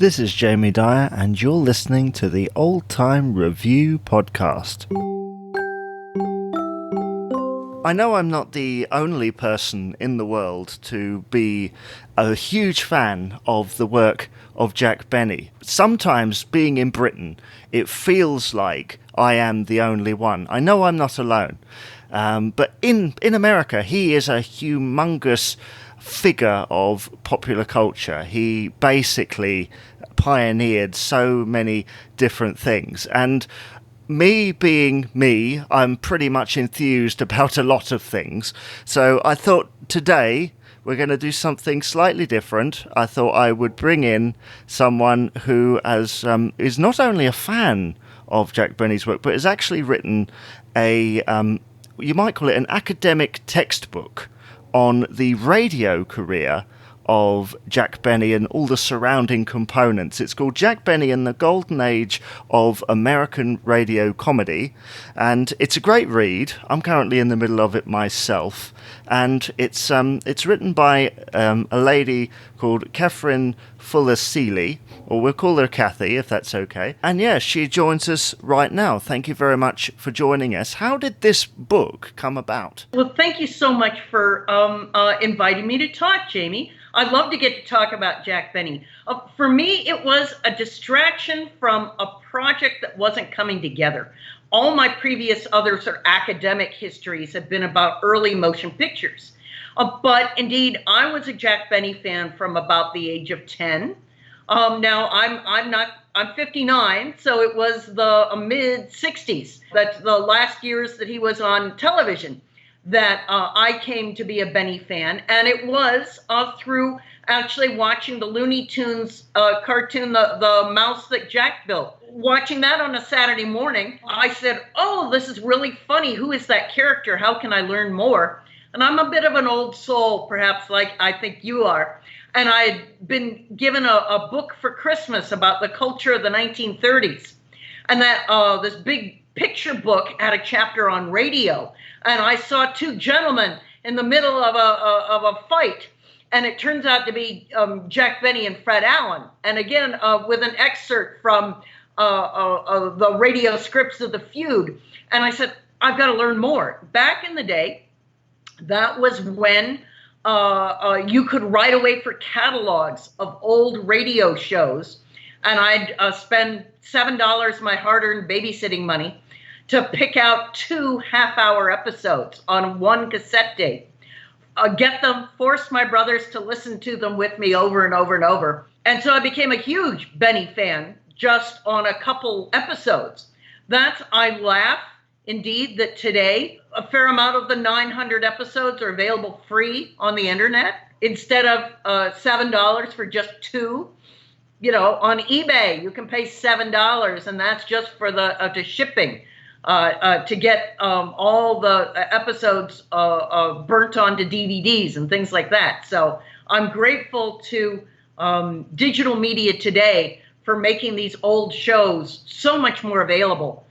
This is Jamie Dyer, and you're listening to the Old Time Review Podcast. I know I'm not the only person in the world to be a huge fan of the work of Jack Benny. Sometimes, being in Britain, it feels like I am the only one. I know I'm not alone. But in America, he is a humongous figure of popular culture. He basically pioneered so many different things. And me being me, I'm pretty much enthused about a lot of things. So I thought today we're going to do something slightly different. I thought I would bring in someone who is not only a fan of Jack Benny's work, but has actually written a, you might call it an academic textbook on the radio career of Jack Benny and all the surrounding components. It's called Jack Benny and the Golden Age of American Radio Comedy, and it's a great read. I'm currently in the middle of it myself, and it's written by a lady called Kathy Fuller-Seeley, or we'll call her Kathy if that's okay. And yeah, she joins us right now. Thank you very much for joining us. How did this book come about? Well, thank you so much for inviting me to talk, Jamie. I'd love to get to talk about Jack Benny. For me, it was a distraction from a project that wasn't coming together. All my previous other sort of academic histories have been about early motion pictures. But indeed, I was a Jack Benny fan from about the age of 10. Now I'm 59, so it was the mid 60s. That's the last years that he was on television that I came to be a Benny fan. And it was through actually watching the Looney Tunes cartoon, the mouse that Jack built. Watching that on a Saturday morning, I said, oh, this is really funny. Who is that character? How can I learn more? And I'm a bit of an old soul, perhaps like I think you are. And I had been given a book for Christmas about the culture of the 1930s. And that this big picture book had a chapter on radio. And I saw two gentlemen in the middle of a fight. And it turns out to be Jack Benny and Fred Allen. And again, with an excerpt from the radio scripts of The Feud. And I said, I've got to learn more. Back in the day, that was when you could write away for catalogs of old radio shows. And I'd spend $7, my hard-earned babysitting money, to pick out 2 half-hour episodes on one cassette tape. Get them, force my brothers to listen to them with me over and over and over. And so I became a huge Benny fan just on a couple episodes. I laugh, indeed, that today a fair amount of the 900 episodes are available free on the internet instead of $7 for just 2. You know, on eBay, you can pay $7, and that's just for the shipping. To get all the episodes burnt onto DVDs and things like that. So I'm grateful to digital media today for making these old shows so much more available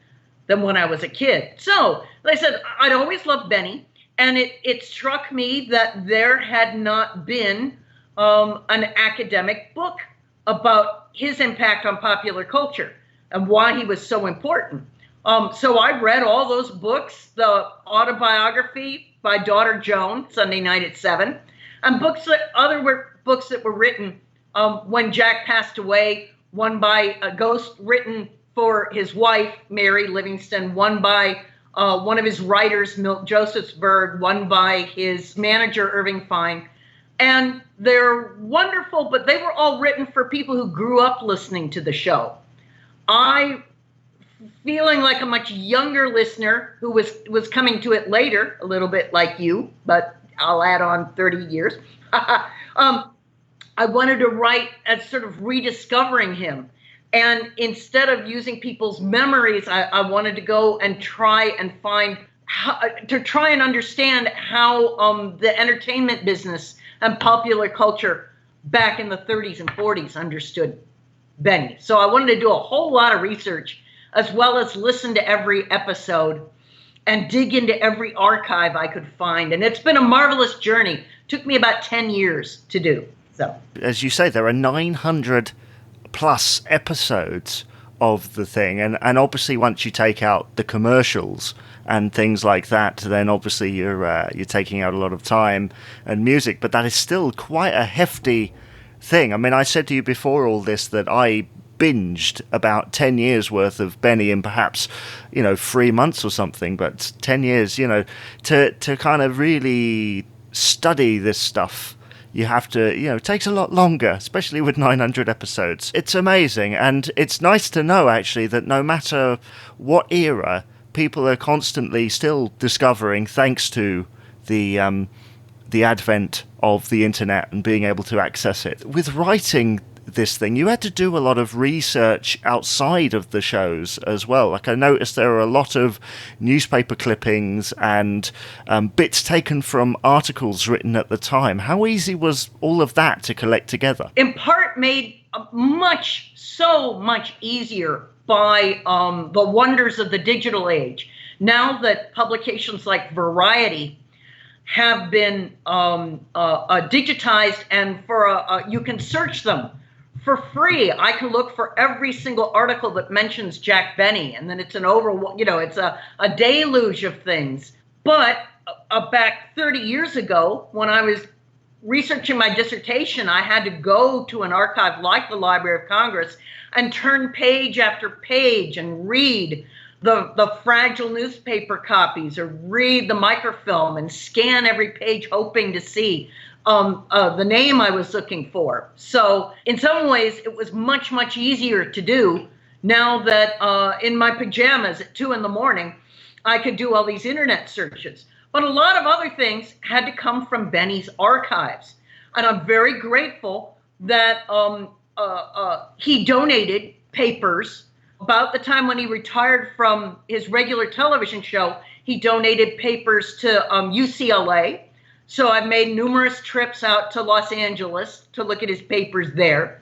than when I was a kid. So, like I said, I'd always loved Benny, and it struck me that there had not been an academic book about his impact on popular culture and why he was so important. So I read all those books, the autobiography by Daughter Joan, Sunday night at 7, and other books that were written when Jack passed away, one by a ghost written for his wife, Mary Livingston, one by one of his writers, Milt Josephsberg, one by his manager, Irving Fine. And they're wonderful, but they were all written for people who grew up listening to the show. Feeling like a much younger listener who was coming to it later, a little bit like you, but I'll add on 30 years. I wanted to write as sort of rediscovering him. And instead of using people's memories, I wanted to go and try and understand how the entertainment business and popular culture back in the 30s and 40s understood Benny. So I wanted to do a whole lot of research, as well as listen to every episode and dig into every archive I could find. And it's been a marvelous journey. It took me about 10 years to do. So, as you say, there are 900 plus episodes of the thing, and obviously once you take out the commercials and things like that, then obviously you're taking out a lot of time and music, but that is still quite a hefty thing. I mean, I said to you before all this that I binged about 10 years worth of Benny in perhaps 3 months or something, but 10 years, to kind of really study this stuff, you have to, it takes a lot longer, especially with 900 episodes. It's amazing, and it's nice to know, actually, that no matter what era, people are constantly still discovering, thanks to the advent of the internet and being able to access it. With writing this thing, you had to do a lot of research outside of the shows as well. Like, I noticed there are a lot of newspaper clippings and bits taken from articles written at the time. How easy was all of that to collect together? In part made so much easier by the wonders of the digital age. Now that publications like Variety have been digitized, and you can search them for free. I can look for every single article that mentions Jack Benny, and then it's it's a deluge of things. But back 30 years ago, when I was researching my dissertation, I had to go to an archive like the Library of Congress and turn page after page and read the fragile newspaper copies, or read the microfilm and scan every page, hoping to see the name I was looking for. So in some ways, it was much, much easier to do now that in my pajamas at 2 a.m, I could do all these internet searches. But a lot of other things had to come from Benny's archives. And I'm very grateful that he donated papers. About the time when he retired from his regular television show, he donated papers to UCLA. So I've made numerous trips out to Los Angeles to look at his papers there.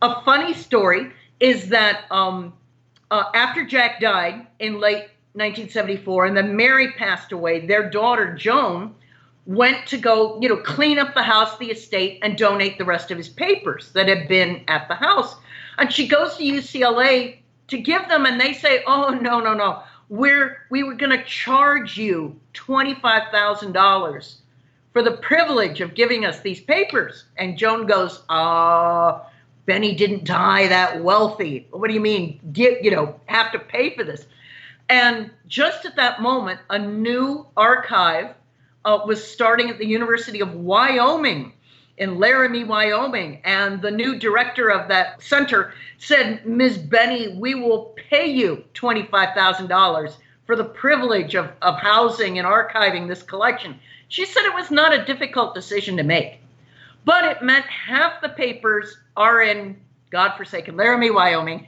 A funny story is that after Jack died in late 1974, and then Mary passed away, their daughter Joan went to go, clean up the house, the estate, and donate the rest of his papers that had been at the house. And she goes to UCLA to give them, and they say, "Oh, no. We were going to charge you $25,000 for the privilege of giving us these papers." And Joan goes, Benny didn't die that wealthy. What do you mean, have to pay for this? And just at that moment, a new archive was starting at the University of Wyoming in Laramie, Wyoming. And the new director of that center said, "Ms. Benny, we will pay you $25,000 for the privilege of housing and archiving this collection." She said it was not a difficult decision to make, but it meant half the papers are in godforsaken Laramie, Wyoming,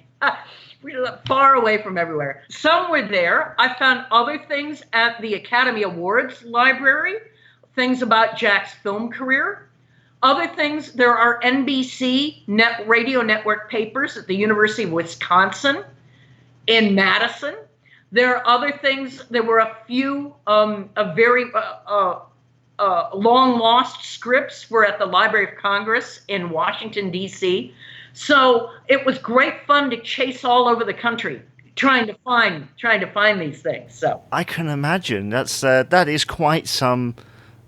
far away from everywhere. Some were there. I found other things at the Academy Awards Library, things about Jack's film career. Other things, there are NBC radio network papers at the University of Wisconsin in Madison. There are other things. There were a few very long lost scripts were at the Library of Congress in Washington, D.C. So it was great fun to chase all over the country trying to find these things. So I can imagine that is quite some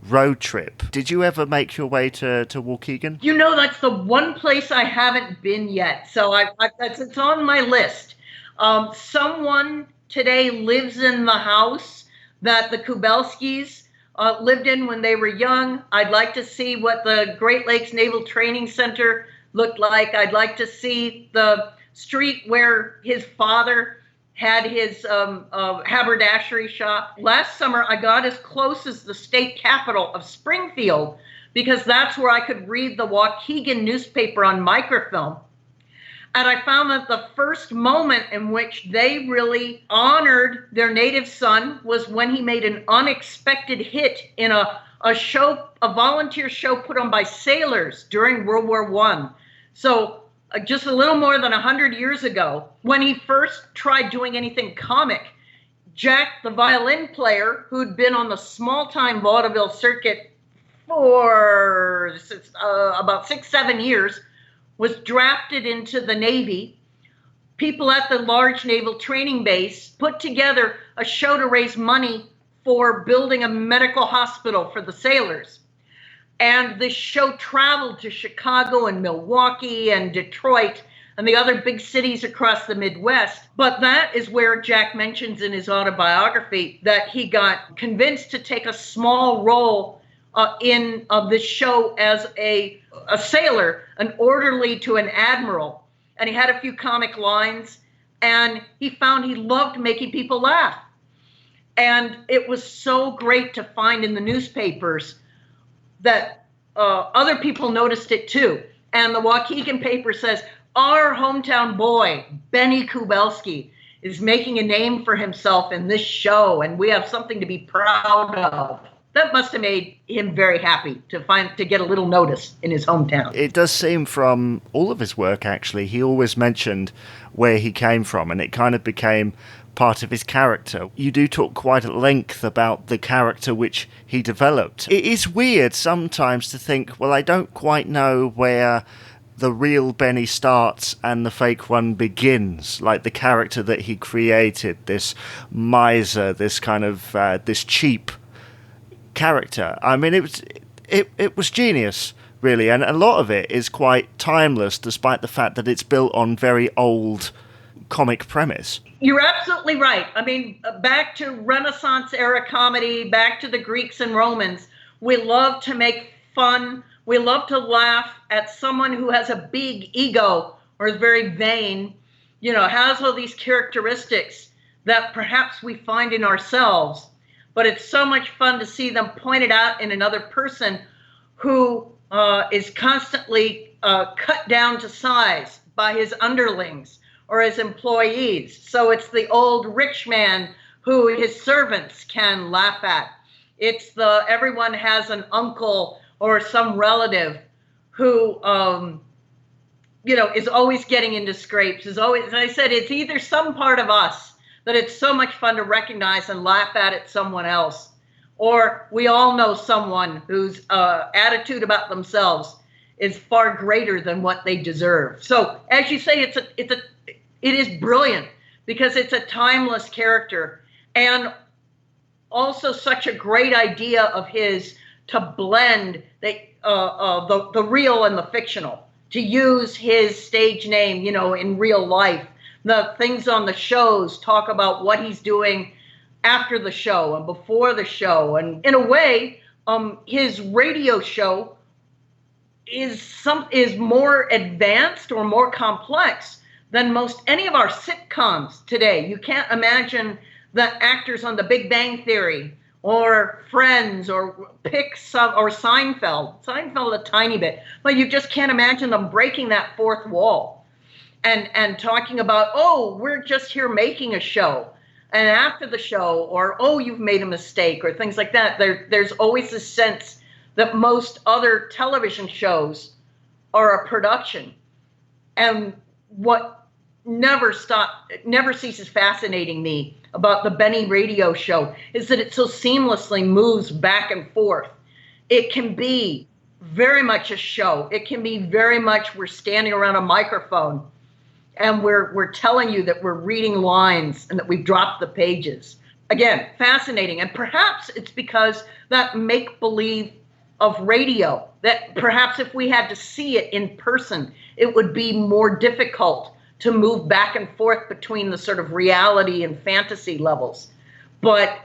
road trip. Did you ever make your way to Waukegan? That's the one place I haven't been yet. So it's on my list. Someone today lives in the house that the Kubelskis lived in when they were young. I'd like to see what the Great Lakes Naval Training Center looked like. I'd like to see the street where his father had his haberdashery shop. Last summer, I got as close as the state capital of Springfield, because that's where I could read the Waukegan newspaper on microfilm. And I found that the first moment in which they really honored their native son was when he made an unexpected hit in a volunteer show put on by sailors during World War I. So just a little more than 100 years ago, when he first tried doing anything comic, Jack, the violin player, who'd been on the small-time vaudeville circuit for about 6-7 years, was drafted into the Navy. People at the large naval training base put together a show to raise money for building a medical hospital for the sailors. And this show traveled to Chicago and Milwaukee and Detroit and the other big cities across the Midwest. But that is where Jack mentions in his autobiography that he got convinced to take a small role in this show as a sailor, an orderly to an admiral. And he had a few comic lines, and he found he loved making people laugh. And it was so great to find in the newspapers that other people noticed it too. And the Waukegan paper says, our hometown boy, Benny Kubelski, is making a name for himself in this show, and we have something to be proud of. That must have made him very happy to get a little notice in his hometown. It does seem from all of his work, actually, he always mentioned where he came from, and it kind of became part of his character. You do talk quite at length about the character which he developed. It is weird sometimes to think, well, I don't quite know where the real Benny starts and the fake one begins, like the character that he created, this miser, this cheap character. I mean, it was genius, really, and a lot of it is quite timeless, despite the fact that it's built on very old comic premise. You're absolutely right. I mean, back to Renaissance era comedy, back to the Greeks and Romans, we love to make fun. We love to laugh at someone who has a big ego or is very vain, has all these characteristics that perhaps we find in ourselves. But it's so much fun to see them pointed out in another person who is constantly cut down to size by his underlings or his employees. So it's the old rich man who his servants can laugh at. It's everyone has an uncle or some relative who, is always getting into scrapes. As I said, it's either some part of us that it's so much fun to recognize and laugh at someone else, or we all know someone whose attitude about themselves is far greater than what they deserve. So, as you say, it is brilliant because it's a timeless character, and also such a great idea of his to blend the real and the fictional, to use his stage name, in real life. The things on the shows talk about what he's doing after the show and before the show. And in a way, his radio show is more advanced or more complex than most any of our sitcoms today. You can't imagine the actors on The Big Bang Theory or Friends or or Seinfeld. Seinfeld a tiny bit, but you just can't imagine them breaking that fourth wall and talking about, we're just here making a show. And after the show, or, you've made a mistake, or things like that. There's always this sense that most other television shows are a production. And what never ceases fascinating me about the Benny radio show is that it so seamlessly moves back and forth. It can be very much a show. It can be very much we're standing around a microphone and we're telling you that we're reading lines and that we've dropped the pages. Again, fascinating. And perhaps it's because that make-believe of radio, that perhaps if we had to see it in person, it would be more difficult to move back and forth between the sort of reality and fantasy levels. But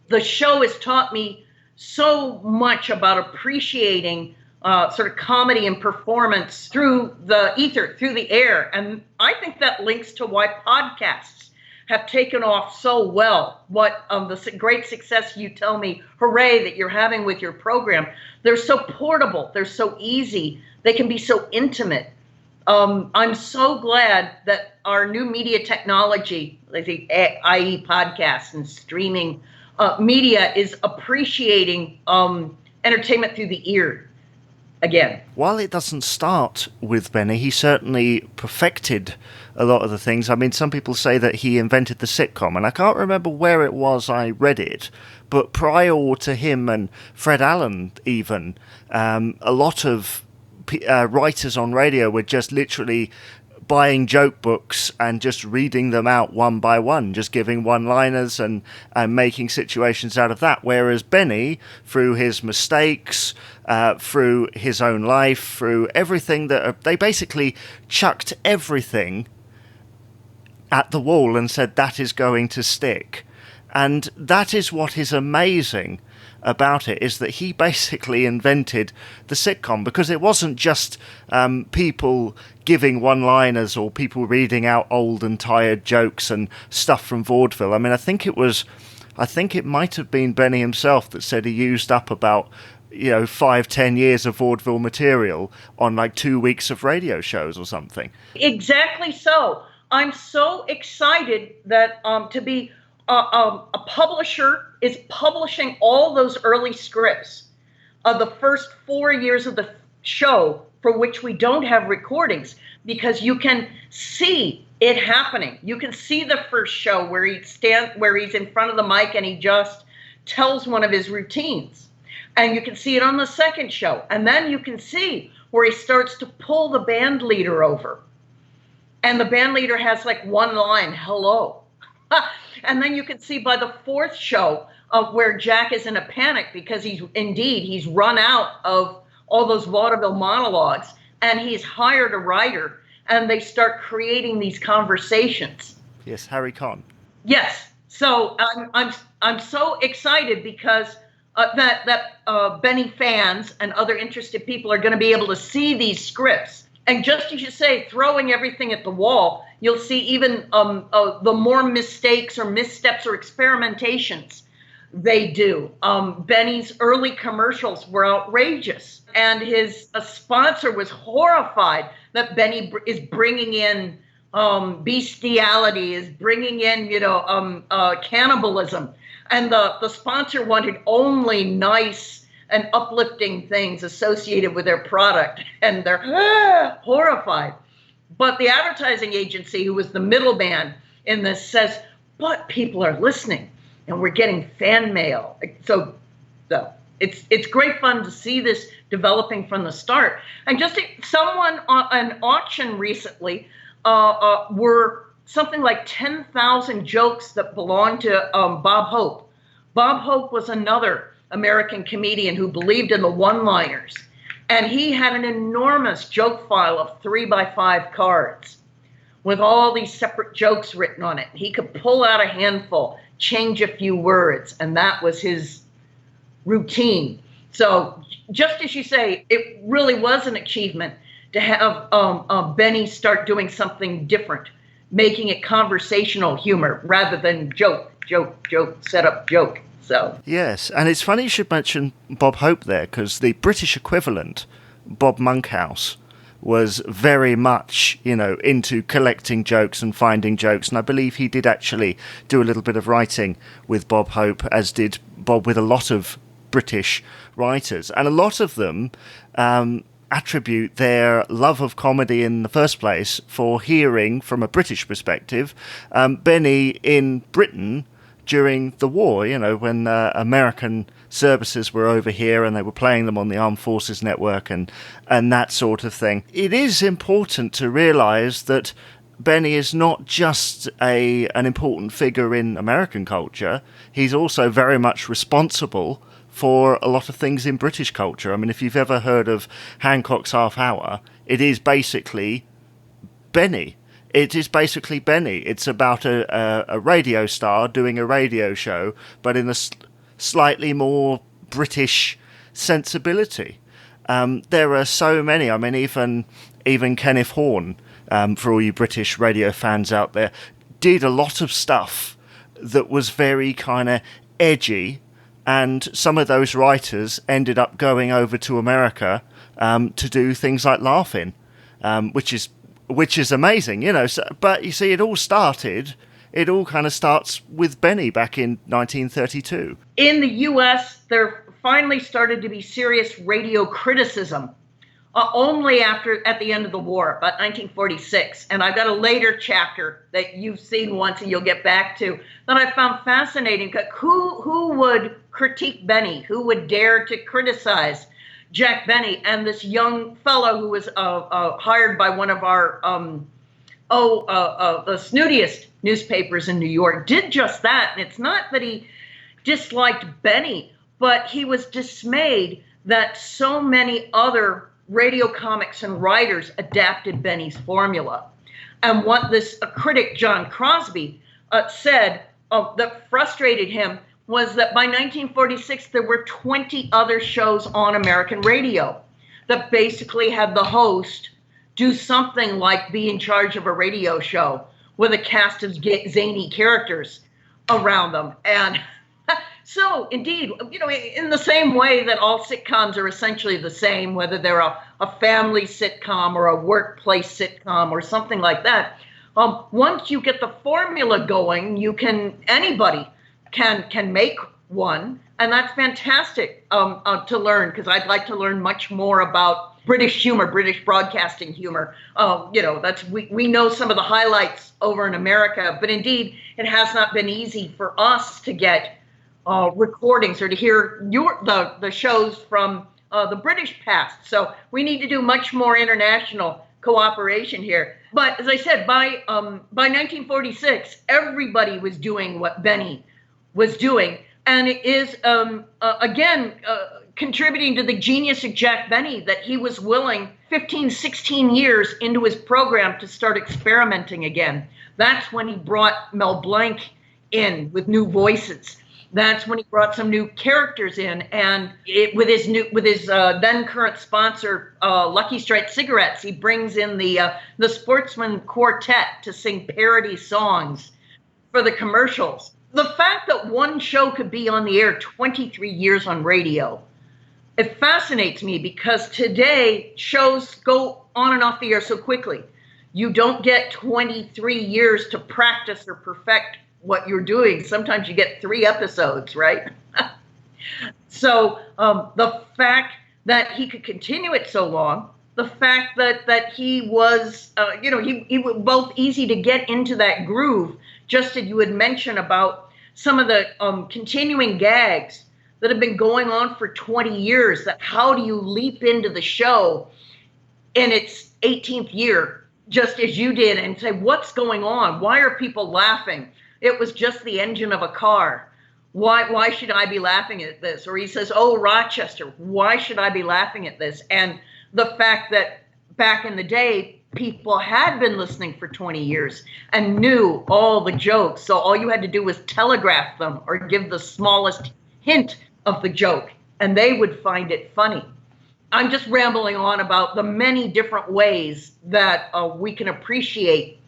the show has taught me so much about appreciating sort of comedy and performance through the ether, through the air. And I think that links to why podcasts have taken off so well. What the great success you tell me, hooray, that you're having with your program. They're so portable. They're so easy. They can be so intimate. I'm so glad that our new media technology, i.e. podcasts and streaming media, is appreciating entertainment through the ear again. While it doesn't start with Benny, he certainly perfected a lot of the things. I mean, some people say that he invented the sitcom, and I can't remember where it was I read it, but prior to him and Fred Allen even, a lot of writers on radio were just literally buying joke books and just reading them out one by one, just giving one-liners and making situations out of that. Whereas Benny, through his mistakes, through his own life, through everything they basically chucked everything at the wall and said that is going to stick. And that is what is amazing about it, is that he basically invented the sitcom, because it wasn't just people giving one-liners or people reading out old and tired jokes and stuff from vaudeville. I mean, I think it might have been Benny himself that said he used up about 5-10 years of vaudeville material on like 2 weeks of radio shows or something. Exactly so. I'm so excited that to be a publisher is publishing all those early scripts of the first 4 years of the show, for which we don't have recordings, because you can see it happening. You can see the first show where he's in front of the mic and he just tells one of his routines. And you can see it on the second show. And then you can see where he starts to pull the band leader over. And the band leader has like one line, hello. And then you can see by the fourth show where Jack is in a panic because he's run out of all those vaudeville monologues, and he's hired a writer, and they start creating these conversations. Yes, Harry Conn. Yes. So I'm so excited because that Benny fans and other interested people are going to be able to see these scripts. And just as you say, throwing everything at the wall, you'll see even the more mistakes or missteps or experimentations they do. Benny's early commercials were outrageous, and his sponsor was horrified that Benny is bringing in bestiality, is bringing in cannibalism, and the sponsor wanted only nice and uplifting things associated with their product, and they're horrified. But the advertising agency, who was the middleman in this, says, but people are listening, and we're getting fan mail. So it's great fun to see this developing from the start. And just someone on an auction recently were something like 10,000 jokes that belonged to Bob Hope. Bob Hope was another American comedian who believed in the one-liners. And he had an enormous joke file of 3x5 cards with all these separate jokes written on it. He could pull out a handful, change a few words, and that was his routine. So just as you say, it really was an achievement to have Benny start doing something different, making it conversational humor rather than joke, set up joke. So. Yes, and it's funny you should mention Bob Hope there, because the British equivalent, Bob Monkhouse, was very much, into collecting jokes and finding jokes, and I believe he did actually do a little bit of writing with Bob Hope, as did Bob with a lot of British writers, and a lot of them attribute their love of comedy in the first place for hearing, from a British perspective, Benny in Britain during the war, when American services were over here and they were playing them on the Armed Forces Network and that sort of thing. It is important to realise that Benny is not just an important figure in American culture. He's also very much responsible for a lot of things in British culture. I mean, if you've ever heard of Hancock's Half Hour, it is basically Benny. It is basically Benny. It's about a radio star doing a radio show, but in a slightly more British sensibility. There are so many. I mean, even Kenneth Horne, for all you British radio fans out there, did a lot of stuff that was very kind of edgy, and some of those writers ended up going over to America to do things like Laugh-In, which is amazing, So, but you see, it all kind of starts with Benny back in 1932. In the U.S., there finally started to be serious radio criticism only at the end of the war, about 1946. And I've got a later chapter that you've seen once and you'll get back to that I found fascinating. Who would critique Benny? Who would dare to criticize Jack Benny, and this young fellow who was hired by one of our the snootiest newspapers in New York did just that. And it's not that he disliked Benny, but he was dismayed that so many other radio comics and writers adapted Benny's formula. And what this critic, John Crosby, said that frustrated him was that by 1946, there were 20 other shows on American radio that basically had the host do something like be in charge of a radio show with a cast of zany characters around them. And so, indeed, in the same way that all sitcoms are essentially the same, whether they're a family sitcom or a workplace sitcom or something like that, once you get the formula going, anybody can make one, and that's fantastic to learn, because I'd like to learn much more about British humor, British broadcasting humor. We know some of the highlights over in America, but indeed, it has not been easy for us to get recordings or to hear the shows from the British past. So we need to do much more international cooperation here. But as I said, by 1946, everybody was doing what Benny was doing, and it is again contributing to the genius of Jack Benny that he was willing 15, 16 years into his program to start experimenting again. That's when he brought Mel Blanc in with new voices. That's when he brought some new characters in, and with his then current sponsor, Lucky Strike Cigarettes, he brings in the Sportsman Quartet to sing parody songs for the commercials. The fact that one show could be on the air 23 years on radio, it fascinates me, because today shows go on and off the air so quickly. You don't get 23 years to practice or perfect what you're doing. Sometimes you get 3 episodes, right? So the fact that he could continue it so long, the fact that he was, he was both easy to get into that groove, just as you had mentioned about some of the continuing gags that have been going on for 20 years, that how do you leap into the show in its 18th year, just as you did, and say, what's going on? Why are people laughing? It was just the engine of a car. Why should I be laughing at this? Or he says, oh, Rochester, why should I be laughing at this? And the fact that back in the day, people had been listening for 20 years and knew all the jokes. So all you had to do was telegraph them or give the smallest hint of the joke, and they would find it funny. I'm just rambling on about the many different ways that we can appreciate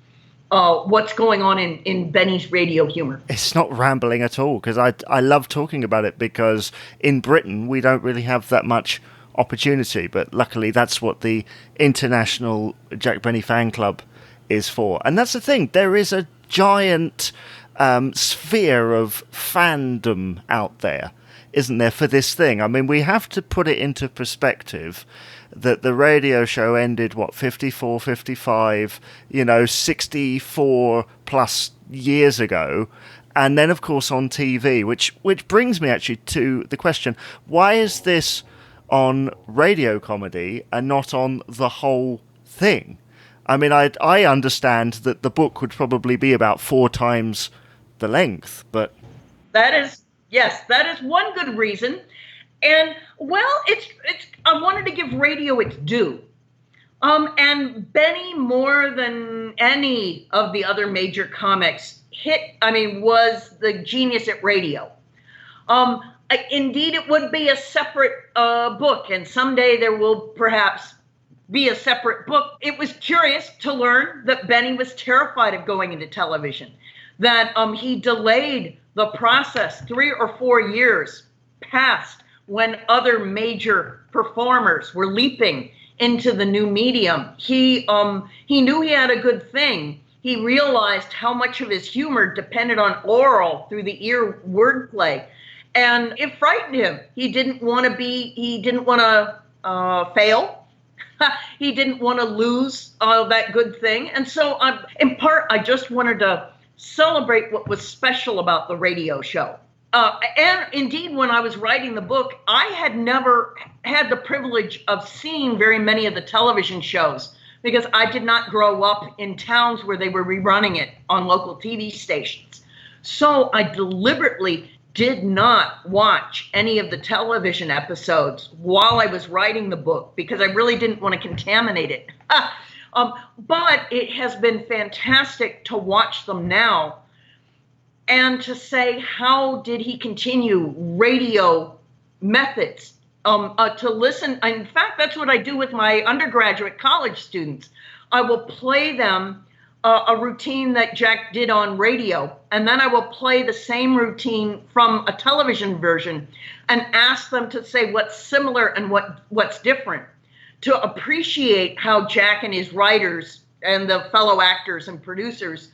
what's going on in Benny's radio humor. It's not rambling at all, because I love talking about it, because in Britain we don't really have that much opportunity, but luckily that's what the International Jack Benny Fan Club is for. And that's the thing, there is a giant sphere of fandom out there, isn't there, for this thing? I mean, we have to put it into perspective that the radio show ended, 54, 55, 64 plus years ago. And then, of course, on TV, which brings me actually to the question, why is this on radio comedy and not on the whole thing? I mean, I understand that the book would probably be about 4 times the length, but... That is one good reason. And, well, it's I wanted to give radio its due. And Benny, more than any of the other major comics, was the genius at radio. Indeed, it would be a separate book, and someday there will perhaps be a separate book. It was curious to learn that Benny was terrified of going into television, that he delayed the process 3 or 4 years past when other major performers were leaping into the new medium. He knew he had a good thing. He realized how much of his humor depended on oral through the ear wordplay, and it frightened him. He didn't want to fail. He didn't want to lose that good thing. And so in part, I just wanted to celebrate what was special about the radio show. And indeed, when I was writing the book, I had never had the privilege of seeing very many of the television shows because I did not grow up in towns where they were rerunning it on local TV stations. So I deliberately did not watch any of the television episodes while I was writing the book because I really didn't want to contaminate it. But it has been fantastic to watch them now and to say, how did he continue radio methods to listen? In fact, that's what I do with my undergraduate college students. I will play them a routine that Jack did on radio, and then I will play the same routine from a television version and ask them to say what's similar and what's different, to appreciate how Jack and his writers and the fellow actors and producers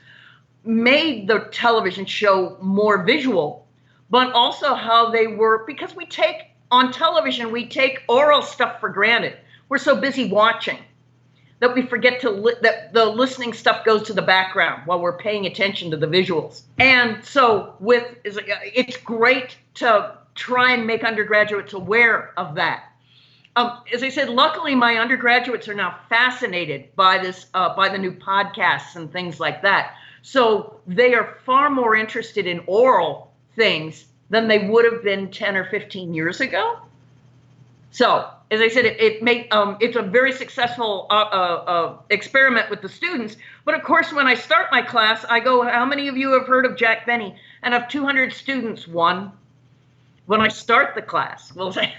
made the television show more visual, but also how they were, because on television, we take oral stuff for granted. We're so busy watching that we forget that the listening stuff goes to the background while we're paying attention to the visuals. And so it's great to try and make undergraduates aware of that. As I said, luckily my undergraduates are now fascinated by the new podcasts and things like that. So they are far more interested in oral things than they would have been 10 or 15 years ago. So, as I said, it's a very successful experiment with the students. But of course, when I start my class, I go, how many of you have heard of Jack Benny? And of 200 students, one. When I start the class, we'll say,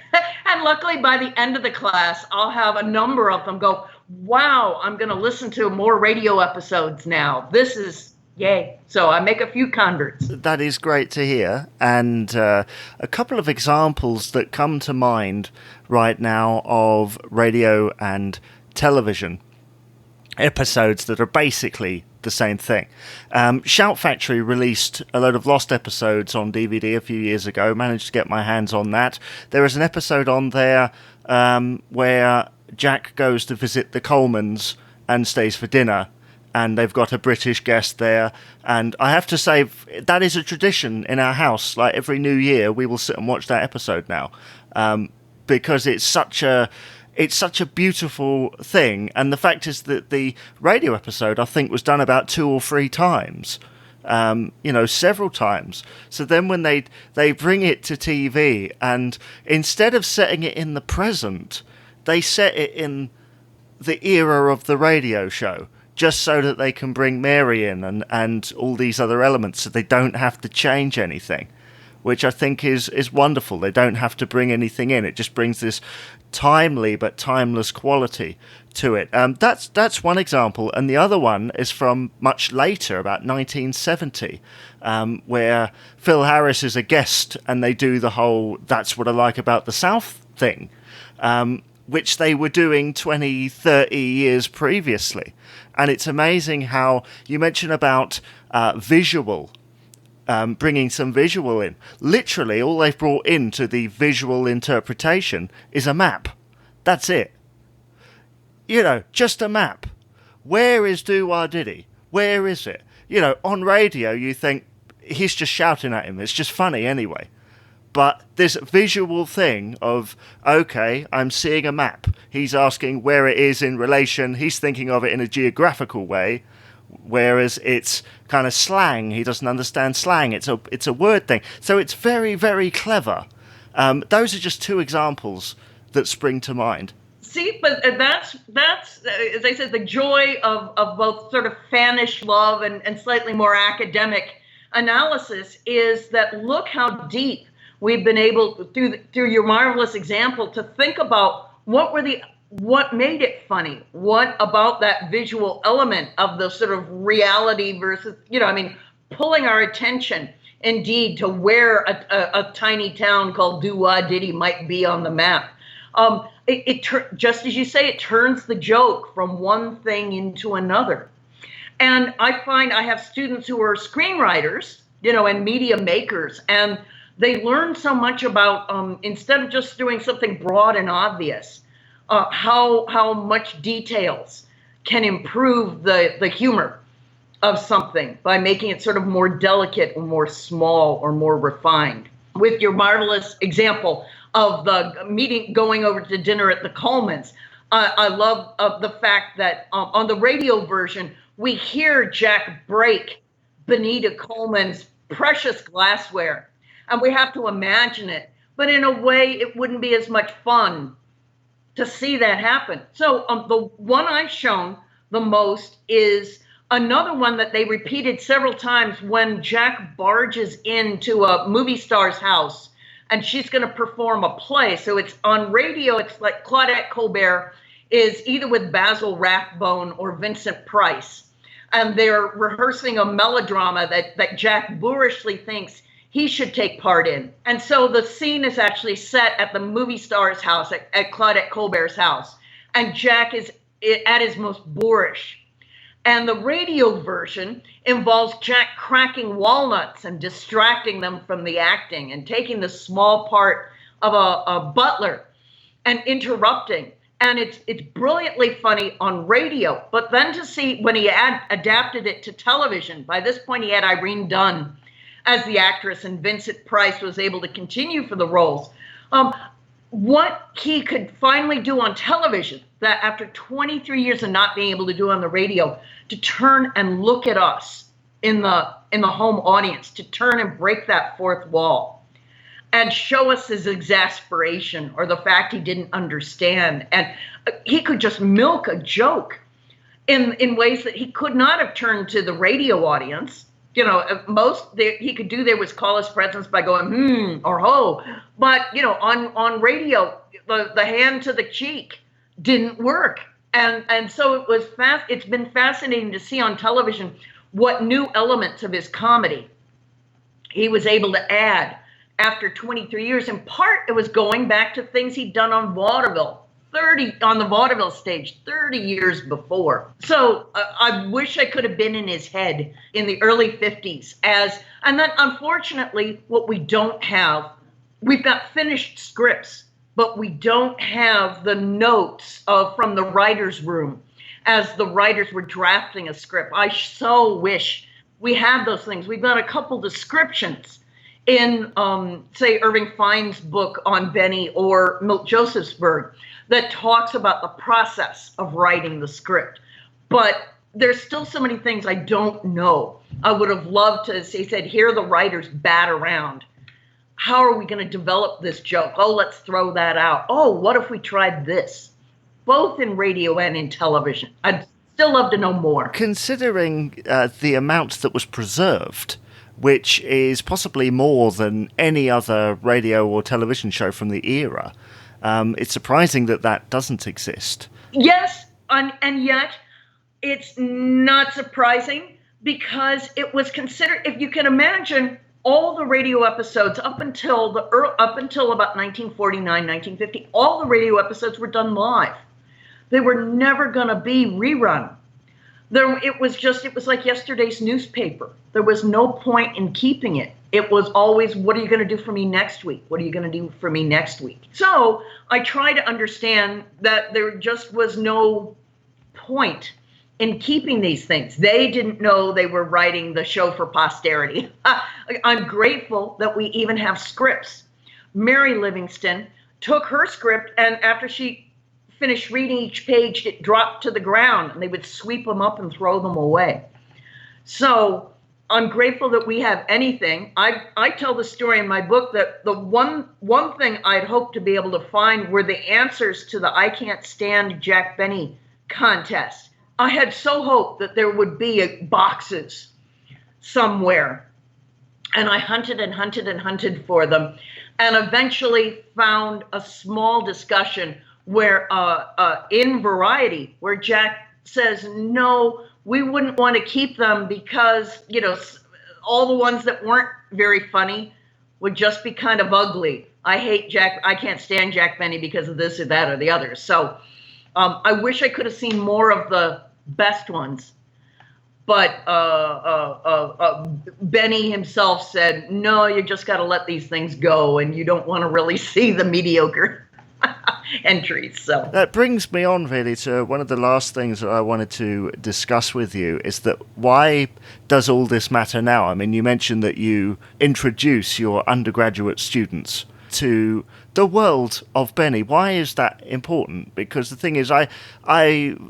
and luckily by the end of the class, I'll have a number of them go, wow, I'm going to listen to more radio episodes now. This is yay. So I make a few converts. That is great to hear. And a couple of examples that come to mind right now of radio and television episodes that are basically the same thing. Shout Factory released a load of lost episodes on DVD a few years ago. Managed to get my hands on that. There is an episode on there where Jack goes to visit the Colemans and stays for dinner, and they've got a British guest there. And I have to say, that is a tradition in our house. Like every New Year, we will sit and watch that episode now, because it's such a beautiful thing. And the fact is that the radio episode, I think, was done about 2 or 3 times, several times. So then when they bring it to TV, and instead of setting it in the present, they set it in the era of the radio show, just so that they can bring Mary in and all these other elements, so they don't have to change anything, which I think is wonderful. They don't have to bring anything in. It just brings this timely but timeless quality to it. That's one example, and the other one is from much later, about 1970, where Phil Harris is a guest, and they do the whole "That's What I Like About the South" thing, which they were doing 20, 30 years previously. And it's amazing how you mention about visual, bringing some visual in. Literally, all they've brought into the visual interpretation is a map. That's it. Just a map. Where is Do-Wah Diddy? Where is it? On radio, you think he's just shouting at him. It's just funny anyway. But this visual thing of, okay, I'm seeing a map. He's asking where it is in relation. He's thinking of it in a geographical way, whereas it's kind of slang. He doesn't understand slang. It's a word thing. So it's very, very clever. Those are just 2 examples that spring to mind. See, but that's as I said, the joy of both sort of fanish love and slightly more academic analysis is that look how deep we've been able, through your marvelous example, to think about what made it funny. What about that visual element of the sort of reality versus, pulling our attention indeed to where a tiny town called Do-Wah Diddy might be on the map. Just as you say, it turns the joke from one thing into another. And I find I have students who are screenwriters, and media makers, and they learn so much about, instead of just doing something broad and obvious, how much details can improve the humor. of something by making it sort of more delicate or more small or more refined. With your marvelous example of the meeting, going over to dinner at the Colemans, I love the fact that on the radio version, we hear Jack break Benita Coleman's precious glassware, and we have to imagine it. But in a way, it wouldn't be as much fun to see that happen. So the one I've shown the most is another one that they repeated several times when Jack barges into a movie star's house and she's going to perform a play. So it's on radio. It's like Claudette Colbert is either with Basil Rathbone or Vincent Price. And they're rehearsing a melodrama that Jack boorishly thinks he should take part in. And so the scene is actually set at the movie star's house, at Claudette Colbert's house. And Jack is at his most boorish. And the radio version involves Jack cracking walnuts and distracting them from the acting and taking the small part of a butler and interrupting. And it's brilliantly funny on radio. But then to see when he adapted it to television, by this point he had Irene Dunne as the actress and Vincent Price was able to continue for the roles. What he could finally do on television, that after 23 years of not being able to do on the radio, to turn and look at us in the home audience, to turn and break that fourth wall and show us his exasperation or the fact he didn't understand. And he could just milk a joke in ways that he could not have turned to the radio audience. You know, most he could do there was call his presence by going or ho, but you know, on radio, the hand to the cheek didn't work, and so it was fast. It's been fascinating to see on television what new elements of his comedy he was able to add after 23 years. In part, it was going back to things he'd done on vaudeville. On the vaudeville stage 30 years before. So I wish I could have been in his head in the early 50s and then unfortunately what we don't have, we've got finished scripts, but we don't have the notes from the writer's room as the writers were drafting a script. I so wish we had those things. We've got a couple descriptions in, say, Irving Fine's book on Benny or Milt Josephsberg that talks about the process of writing the script. But there's still so many things I don't know. I would have loved to, he said, hear the writers bat around. How are we going to develop this joke? Oh, let's throw that out. Oh, what if we tried this? Both in radio and in television. I'd still love to know more. Considering the amount that was preserved, which is possibly more than any other radio or television show from the era, it's surprising that doesn't exist. Yes, and yet it's not surprising because it was considered, if you can imagine all the radio episodes up until about 1949, 1950, all the radio episodes were done live. They were never going to be rerun. It was like yesterday's newspaper. There was no point in keeping it. It was always, what are you going to do for me next week? What are you going to do for me next week? So I try to understand that there just was no point in keeping these things. They didn't know they were writing the show for posterity. I'm grateful that we even have scripts. Mary Livingston took her script, and after she finished reading each page, it dropped to the ground, and they would sweep them up and throw them away. So I'm grateful that we have anything. I tell the story in my book that the one thing I'd hoped to be able to find were the answers to the I Can't Stand Jack Benny contest. I had so hoped that there would be boxes somewhere. And I hunted and hunted and hunted for them, and eventually found a small discussion where in Variety, where Jack says, no, we wouldn't want to keep them because, you know, all the ones that weren't very funny would just be kind of ugly. I can't stand Jack Benny because of this or that or the other. So I wish I could have seen more of the best ones. But Benny himself said, no, you just got to let these things go, and you don't want to really see the mediocre. entries. So that brings me on really to one of the last things that I wanted to discuss with you is that why does all this matter now? I mean, you mentioned that you introduce your undergraduate students to the world of Benny. Why is that important? Because the thing is, I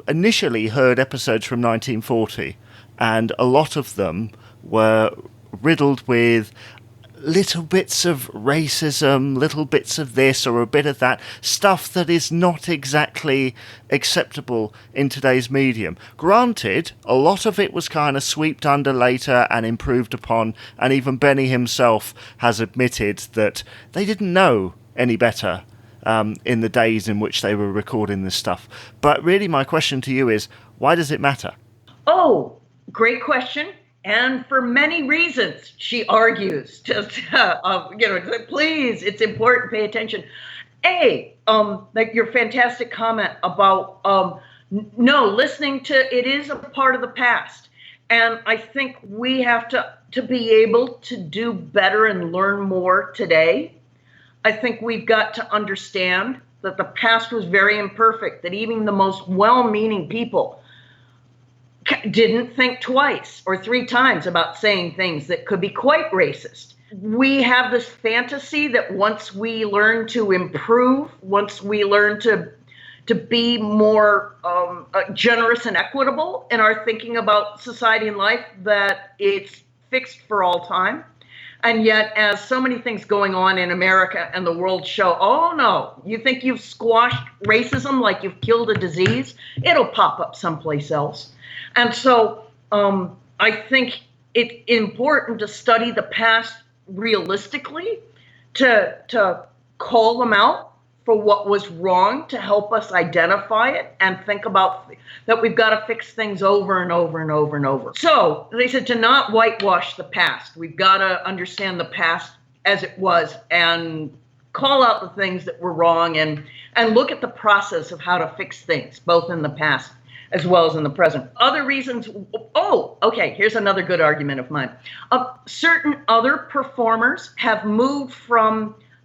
initially heard episodes from 1940, and a lot of them were riddled with little bits of racism, little bits of this or a bit of that, stuff that is not exactly acceptable in today's medium. Granted, a lot of it was kind of swept under later and improved upon, and even Benny himself has admitted that they didn't know any better in the days in which they were recording this stuff. But really my question to you is, why does it matter? Oh, great question. And for many reasons, she argues, please, it's important, pay attention. Like your fantastic comment about, no, listening to it is a part of the past. And I think we have to be able to do better and learn more today. I think we've got to understand that the past was very imperfect, that even the most well-meaning people didn't think twice or three times about saying things that could be quite racist. We have this fantasy that once we learn to improve, once we learn to be more generous and equitable in our thinking about society and life, that it's fixed for all time. And yet, as so many things going on in America and the world show, oh no, you think you've squashed racism like you've killed a disease? It'll pop up someplace else. And so I think it's important to study the past realistically, to call them out for what was wrong, to help us identify it and think about that we've got to fix things over and over and over and over. So they said to not whitewash the past. We've got to understand the past as it was and call out the things that were wrong and look at the process of how to fix things, both in the past as well as in the present. Other reasons, here's another good argument of mine. Certain other performers have moved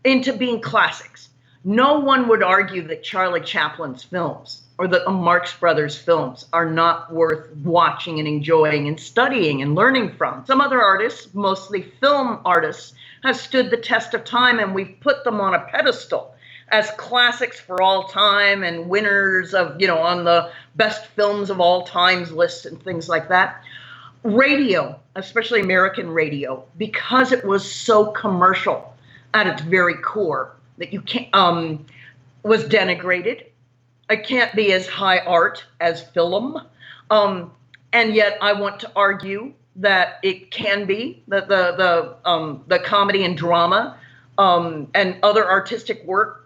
into being classics. No one would argue that Charlie Chaplin's films or the Marx Brothers films are not worth watching and enjoying and studying and learning from. Some other artists, mostly film artists, have stood the test of time, and we've put them on a pedestal as classics for all time and winners of, on the best films of all times list and things like that. Radio, especially American radio, because it was so commercial at its very core, that you can't, was denigrated. It can't be as high art as film. And yet I want to argue that it can be, that the comedy and drama and other artistic work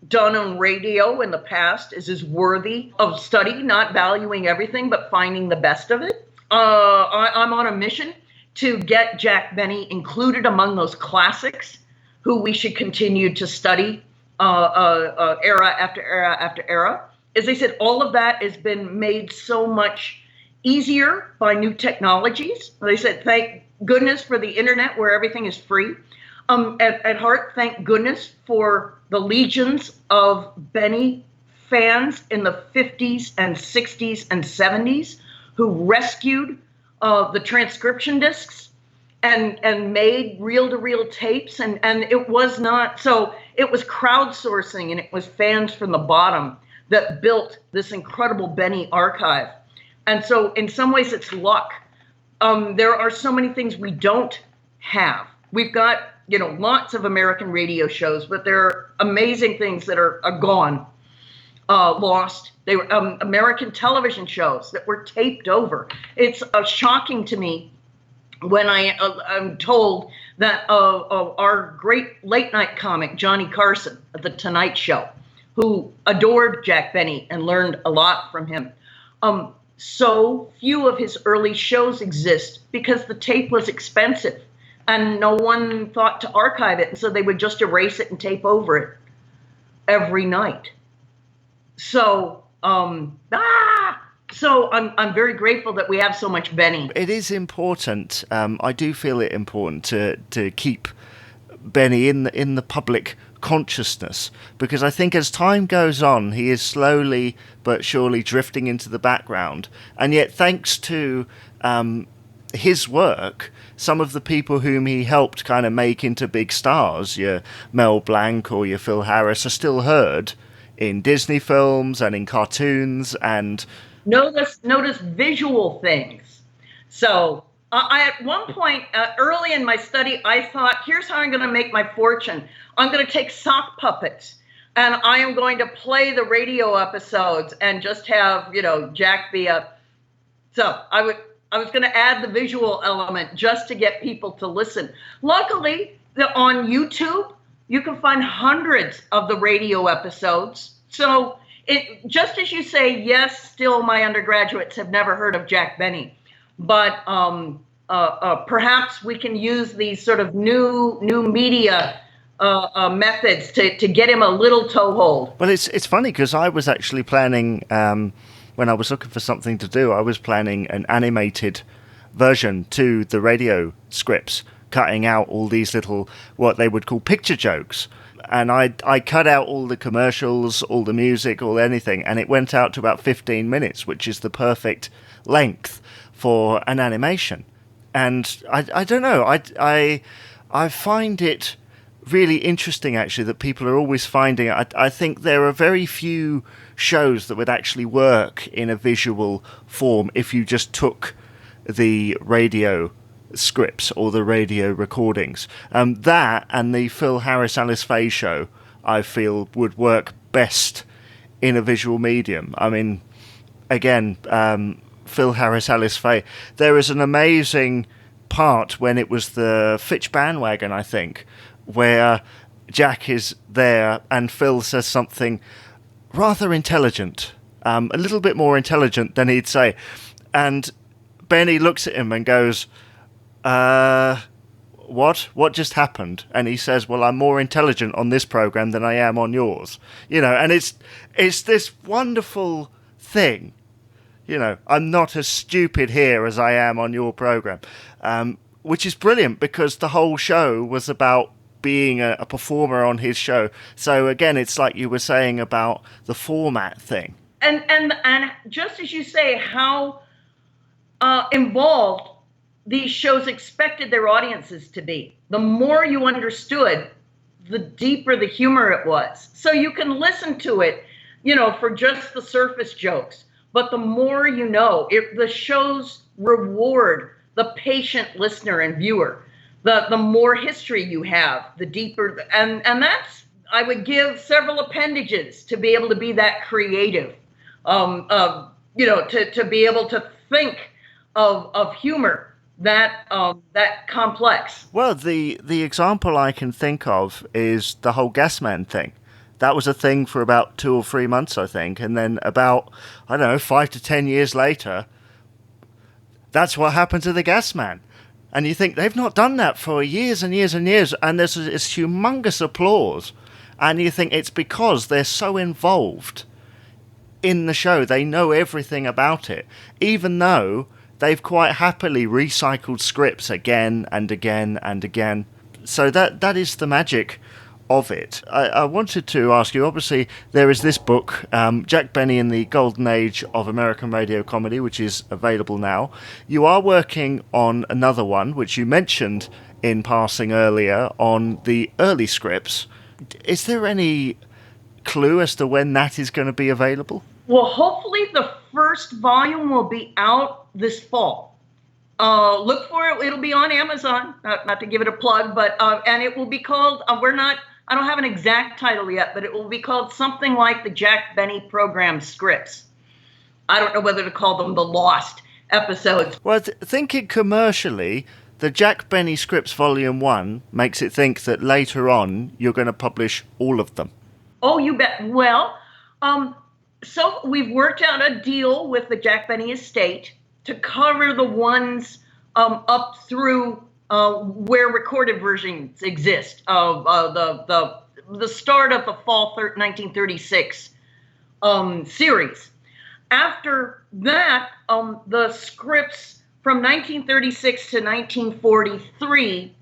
done on radio in the past is worthy of study, not valuing everything, but finding the best of it. I'm on a mission to get Jack Benny included among those classics who we should continue to study era after era after era. As I said, all of that has been made so much easier by new technologies. They said, thank goodness for the internet where everything is free. At heart, thank goodness for the legions of Benny fans in the 50s and 60s and 70s who rescued the transcription discs and made reel-to-reel tapes. And it was not, so it was crowdsourcing, and it was fans from the bottom that built this incredible Benny archive. And so in some ways it's luck. There are so many things we don't have. We've got, lots of American radio shows, but there are amazing things that are gone, lost. They were American television shows that were taped over. It's shocking to me when I'm told that our great late night comic, Johnny Carson at The Tonight Show, who adored Jack Benny and learned a lot from him, so few of his early shows exist because the tape was expensive. And no one thought to archive it, and so they would just erase it and tape over it every night. So, so I'm very grateful that we have so much Benny. It is important. I do feel it important to keep Benny in the public consciousness, because I think as time goes on, he is slowly but surely drifting into the background. And yet, thanks to his work, some of the people whom he helped kind of make into big stars, your Mel Blanc or your Phil Harris, are still heard in Disney films and in cartoons. And notice visual things. So I at one point early in my study, I thought, here's how I'm going to make my fortune. I'm going to take sock puppets and I am going to play the radio episodes and just have, Jack be a. So I was going to add the visual element just to get people to listen. Luckily, on YouTube, you can find hundreds of the radio episodes. So just as you say, yes, still my undergraduates have never heard of Jack Benny, but perhaps we can use these sort of new media methods to get him a little toehold. Well, it's funny because I was actually planning, when I was looking for something to do, I was planning an animated version to the radio scripts, cutting out all these little, what they would call picture jokes. And I cut out all the commercials, all the music, all anything, and it went out to about 15 minutes, which is the perfect length for an animation. And I don't know, I find it really interesting, actually, that people are always finding it. I think there are very few shows that would actually work in a visual form if you just took the radio scripts or the radio recordings. That and the Phil Harris Alice Faye show, I feel, would work best in a visual medium. I mean, again, Phil Harris Alice Faye, there is an amazing part when it was the Fitch bandwagon, I think, where Jack is there and Phil says something rather intelligent, a little bit more intelligent than he'd say, and Benny looks at him and goes, what just happened? And he says, well, I'm more intelligent on this program than I am on yours. And it's this wonderful thing. I'm not as stupid here as I am on your program, which is brilliant because the whole show was about being a performer on his show. So again, it's like you were saying about the format thing. And just as you say, how involved these shows expected their audiences to be. The more you understood, the deeper the humor it was. So you can listen to it, for just the surface jokes. But the more you know, the shows reward the patient listener and viewer. The more history you have, the deeper. And that's, I would give several appendages to be able to be that creative, to be able to think of humor that complex. Well, the example I can think of is the whole Gas Man thing. That was a thing for about 2 or 3 months, I think, and then about, 5 to 10 years later, that's what happened to the Gas Man. And you think they've not done that for years and years and years, and there's this humongous applause, and you think it's because they're so involved in the show, they know everything about it, even though they've quite happily recycled scripts again and again and again. So that is the magic of it. I wanted to ask you, obviously there is this book, Jack Benny in the Golden Age of American Radio Comedy, which is available now. You are working on another one, which you mentioned in passing earlier, on the early scripts. Is there any clue as to when that is going to be available? Well, hopefully the first volume will be out this fall. Look for it. It'll be on Amazon, not to give it a plug, but and it will be called, I don't have an exact title yet, but it will be called something like the Jack Benny program scripts. I don't know whether to call them the lost episodes. Well, thinking commercially, the Jack Benny scripts volume 1 makes it think that later on you're going to publish all of them. Oh, you bet. Well, so we've worked out a deal with the Jack Benny estate to cover the ones up through where recorded versions exist of the start of the fall 1936 series. After that, the scripts from 1936 to 1943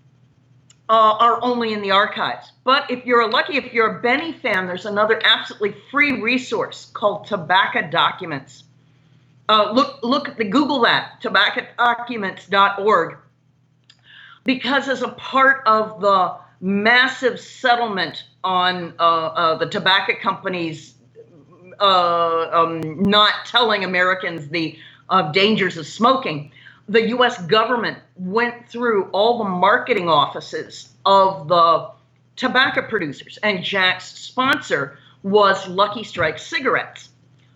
are only in the archives. But if you're a Benny fan, there's another absolutely free resource called Tobacco Documents. Google that, tobaccodocuments.org, because as a part of the massive settlement on the tobacco companies not telling Americans the dangers of smoking, the U.S. government went through all the marketing offices of the tobacco producers, and Jack's sponsor was Lucky Strike cigarettes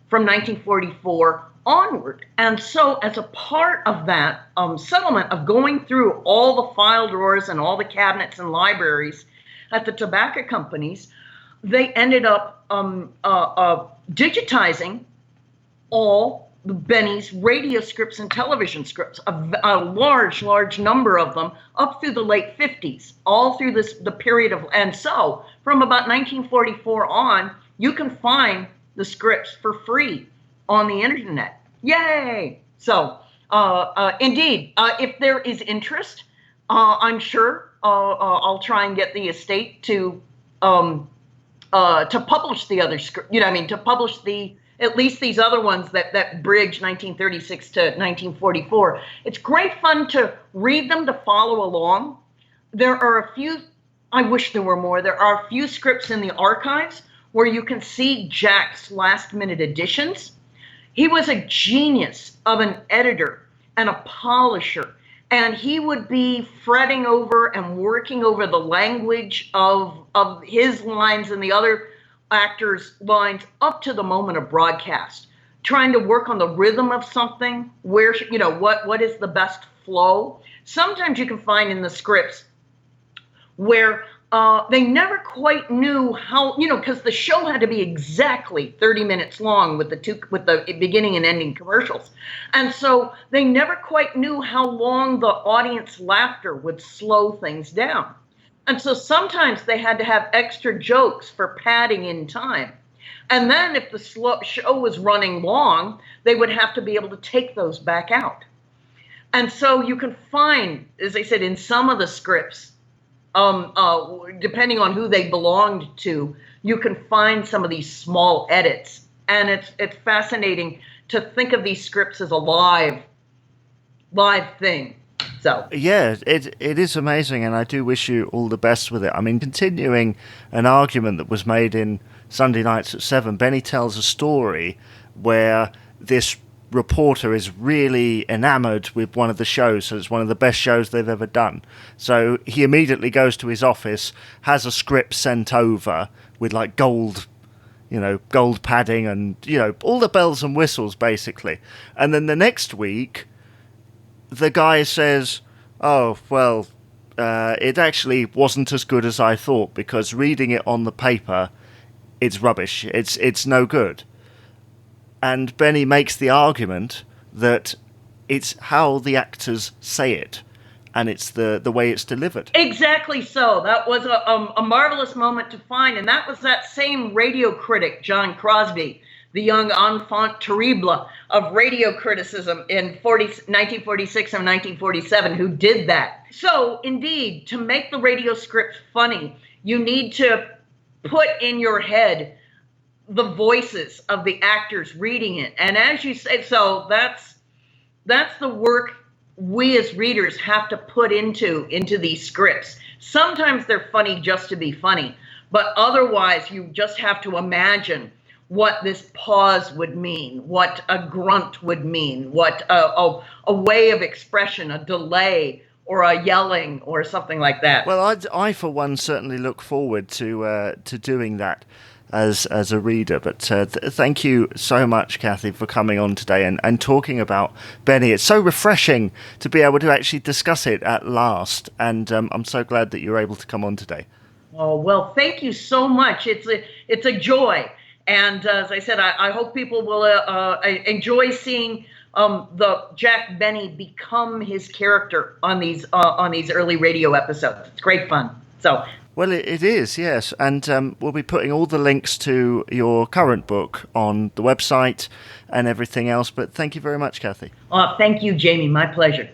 from 1944 onward. And so as a part of that settlement of going through all the file drawers and all the cabinets and libraries at the tobacco companies, they ended up digitizing all the Benny's radio scripts and television scripts, a large number of them, up through the late 50s, all through the period of, and so from about 1944 on, you can find the scripts for free on the internet. Yay! So, indeed, if there is interest, I'm sure I'll try and get the estate to publish the other script. To publish at least these other ones that bridge 1936 to 1944. It's great fun to read them, to follow along. There are a few. I wish there were more. There are a few scripts in the archives where you can see Jack's last-minute additions. He was a genius of an editor and a polisher, and he would be fretting over and working over the language of his lines and the other actors' lines up to the moment of broadcast, trying to work on the rhythm of something, where, what is the best flow. Sometimes you can find in the scripts where they never quite knew how, because the show had to be exactly 30 minutes long with the beginning and ending commercials. And so they never quite knew how long the audience laughter would slow things down. And so sometimes they had to have extra jokes for padding in time. And then if the show was running long, they would have to be able to take those back out. And so you can find, as I said, in some of the scripts, depending on who they belonged to, you can find some of these small edits. And it's fascinating to think of these scripts as a live thing. So yeah, it is amazing, and I do wish you all the best with it. I mean, continuing an argument that was made in Sunday Nights at 7, Benny tells a story where this reporter is really enamored with one of the shows, so it's one of the best shows they've ever done. So he immediately goes to his office, has a script sent over with like gold padding and, all the bells and whistles, basically. And then the next week, the guy says, oh, well, it actually wasn't as good as I thought, because reading it on the paper, it's rubbish. It's no good. And Benny makes the argument that it's how the actors say it, and it's the way it's delivered. Exactly so. That was a marvelous moment to find, and that was that same radio critic, John Crosby, the young enfant terrible of radio criticism in 1946 and 1947, who did that. So, indeed, to make the radio script funny, you need to put in your head the voices of the actors reading it. And as you say, so that's the work we as readers have to put into these scripts. Sometimes they're funny just to be funny, but otherwise you just have to imagine what this pause would mean, what a grunt would mean, what a way of expression, a delay, or a yelling, or something like that. Well, I for one certainly look forward to doing that as a reader. But thank you so much, Kathy, for coming on today and talking about Benny. It's so refreshing to be able to actually discuss it at last, and I'm so glad that you're able to come on today. Oh, well, thank you so much. It's a joy. And as I said, I hope people will enjoy seeing the Jack Benny become his character on these early radio episodes. It's great fun. So. Well, it is, yes. And we'll be putting all the links to your current book on the website and everything else. But thank you very much, Kathy. Thank you, Jamie. My pleasure.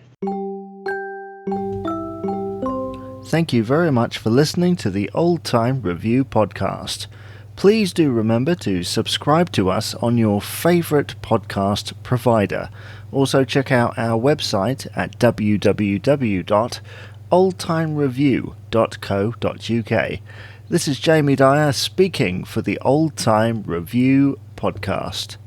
thank you very much for listening to the Old Time Review podcast. Please do remember to subscribe to us on your favourite podcast provider. Also check out our website at www.oldtimereview.co.uk. This is Jamie Dyer speaking for the Old Time Review podcast.